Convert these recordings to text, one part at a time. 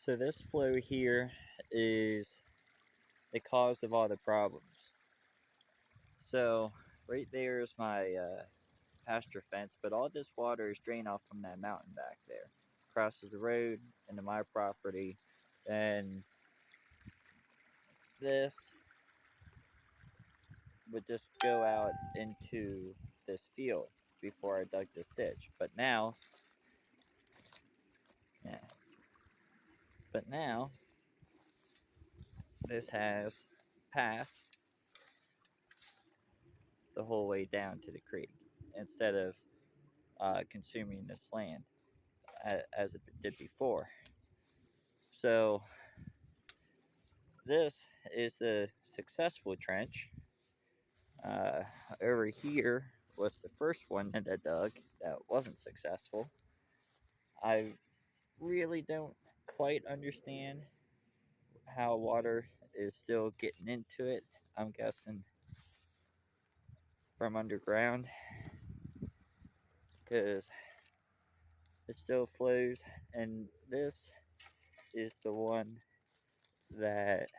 So this flow here is the cause of all the problems. So right there is my pasture fence, but all this water is drained off from that mountain back there, crosses the road into my property, and this would just go out into this field before I dug this ditch. Yeah, but now this has passed the whole way down to the creek instead of consuming this land as it did before. So this is the successful trench. Uh, Over here was the first one that I dug that wasn't successful. I really don't quite understand how water is still getting into it. I'm guessing from underground because it still flows, and this is the one that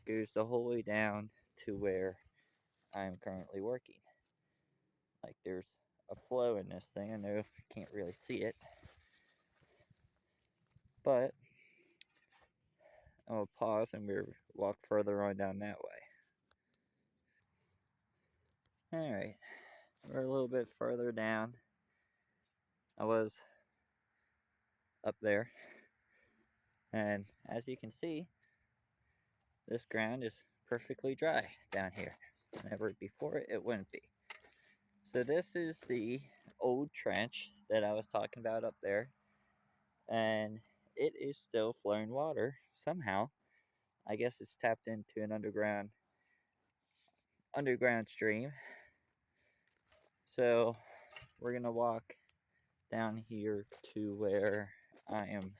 goes the whole way down to where I'm currently working. Like there's a flow in this thing. I know if you can't really see it, but I'm gonna pause and we'll walk further on down that way. All right, we're a little bit further down. I was up there, and as you can see, this ground is perfectly dry down here. Never before it wouldn't be. So this is the old trench that I was talking about up there, and it is still flowing water somehow. I guess it's tapped into an underground stream. So we're gonna walk down here to where I am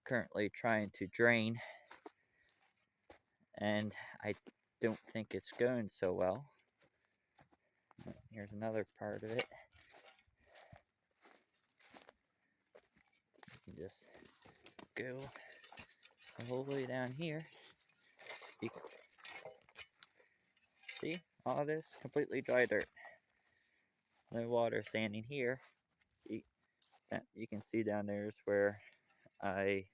currently trying to drain, and I don't think it's going so well. Here's another part of it. You can just go the whole way down here. You can see all this completely dry dirt. No water standing here. You can see down there is where I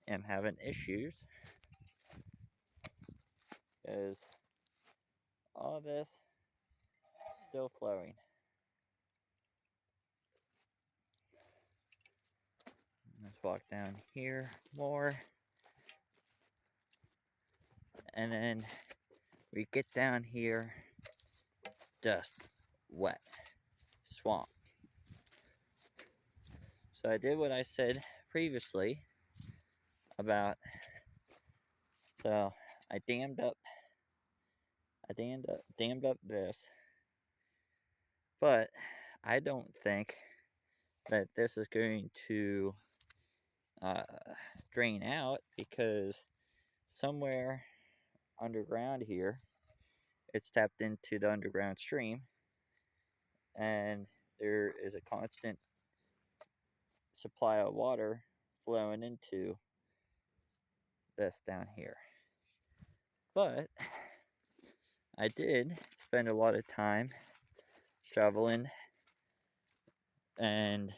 am having issues because all this is still flowing. Let's walk down here more. And then we get down here, dust, wet, swamp. So I did what I said previously about, so I dammed up this, but I don't think that this is going to uh, drain out because somewhere underground here it's tapped into the underground stream, and there is a constant supply of water flowing into this down here. But I did spend a lot of time shoveling and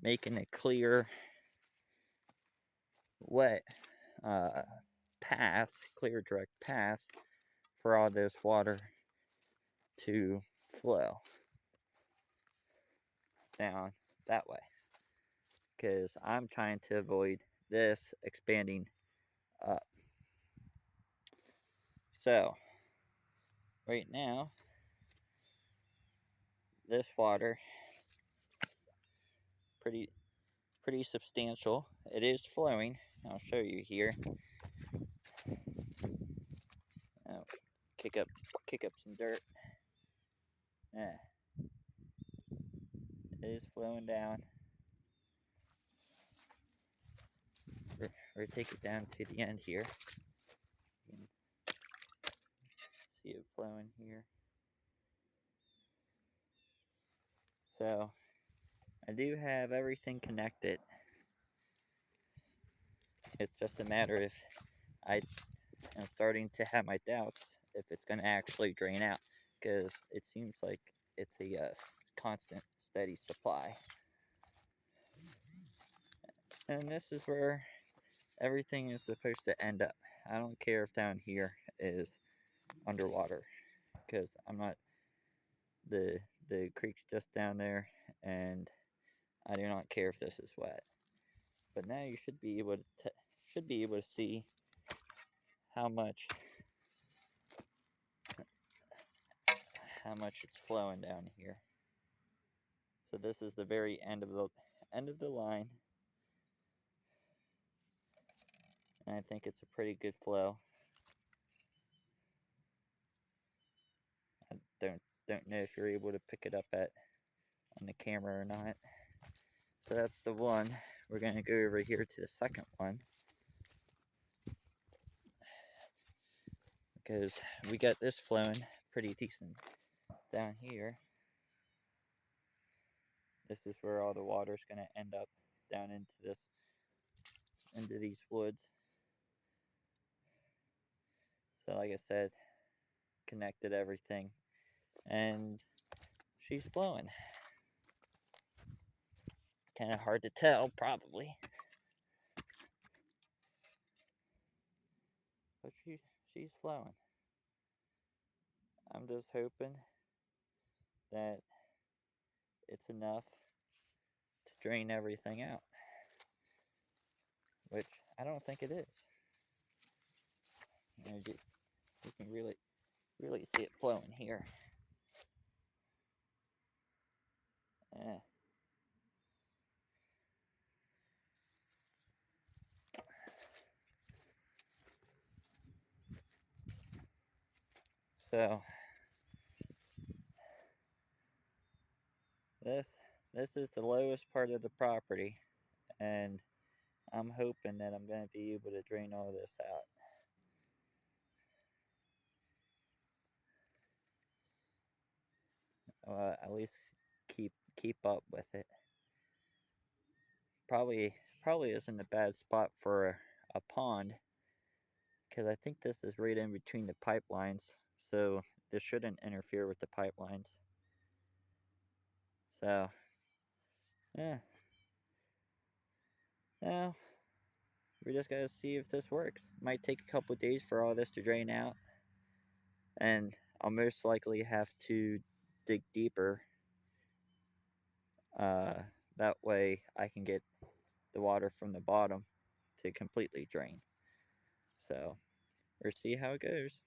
making a clear, wet clear direct path for all this water to flow down that way. Because I'm trying to avoid this expanding up. So, right now, this water pretty substantial. It is flowing. I'll show you here. I'll kick up some dirt. Yeah, it is flowing down. Or take it down to the end here. You can see it flowing here. So I do have everything connected It's just a matter if I am starting to have my doubts if it's going to actually drain out, because it seems like it's a constant, steady supply. And this is where everything is supposed to end up. I don't care if down here is underwater, because I'm not the creek's just down there, and I do not care if this is wet. But now you should be able to see how much it's flowing down here. So this is the very end of the line, and I think it's a pretty good flow. I don't know if you're able to pick it up on the camera or not. So that's the one. We're gonna go over here to the second one, because we got this flowing pretty decent down here. This is where all the water's gonna end up, down into these woods. So like I said, connected everything, and she's flowing. Kind of hard to tell, probably, but she's flowing. I'm just hoping that it's enough to drain everything out, which I don't think it is. You can really see it flowing here. Yeah. So this is the lowest part of the property, and I'm hoping that I'm going to be able to drain all this out. At least keep up with it. Probably isn't a bad spot for a pond, because I think this is right in between the pipelines, so this shouldn't interfere with the pipelines. So, yeah. Well, we just gotta see if this works. Might take a couple days for all this to drain out, and I'll most likely have to dig deeper. That way I can get the water from the bottom to completely drain. So, we'll see how it goes.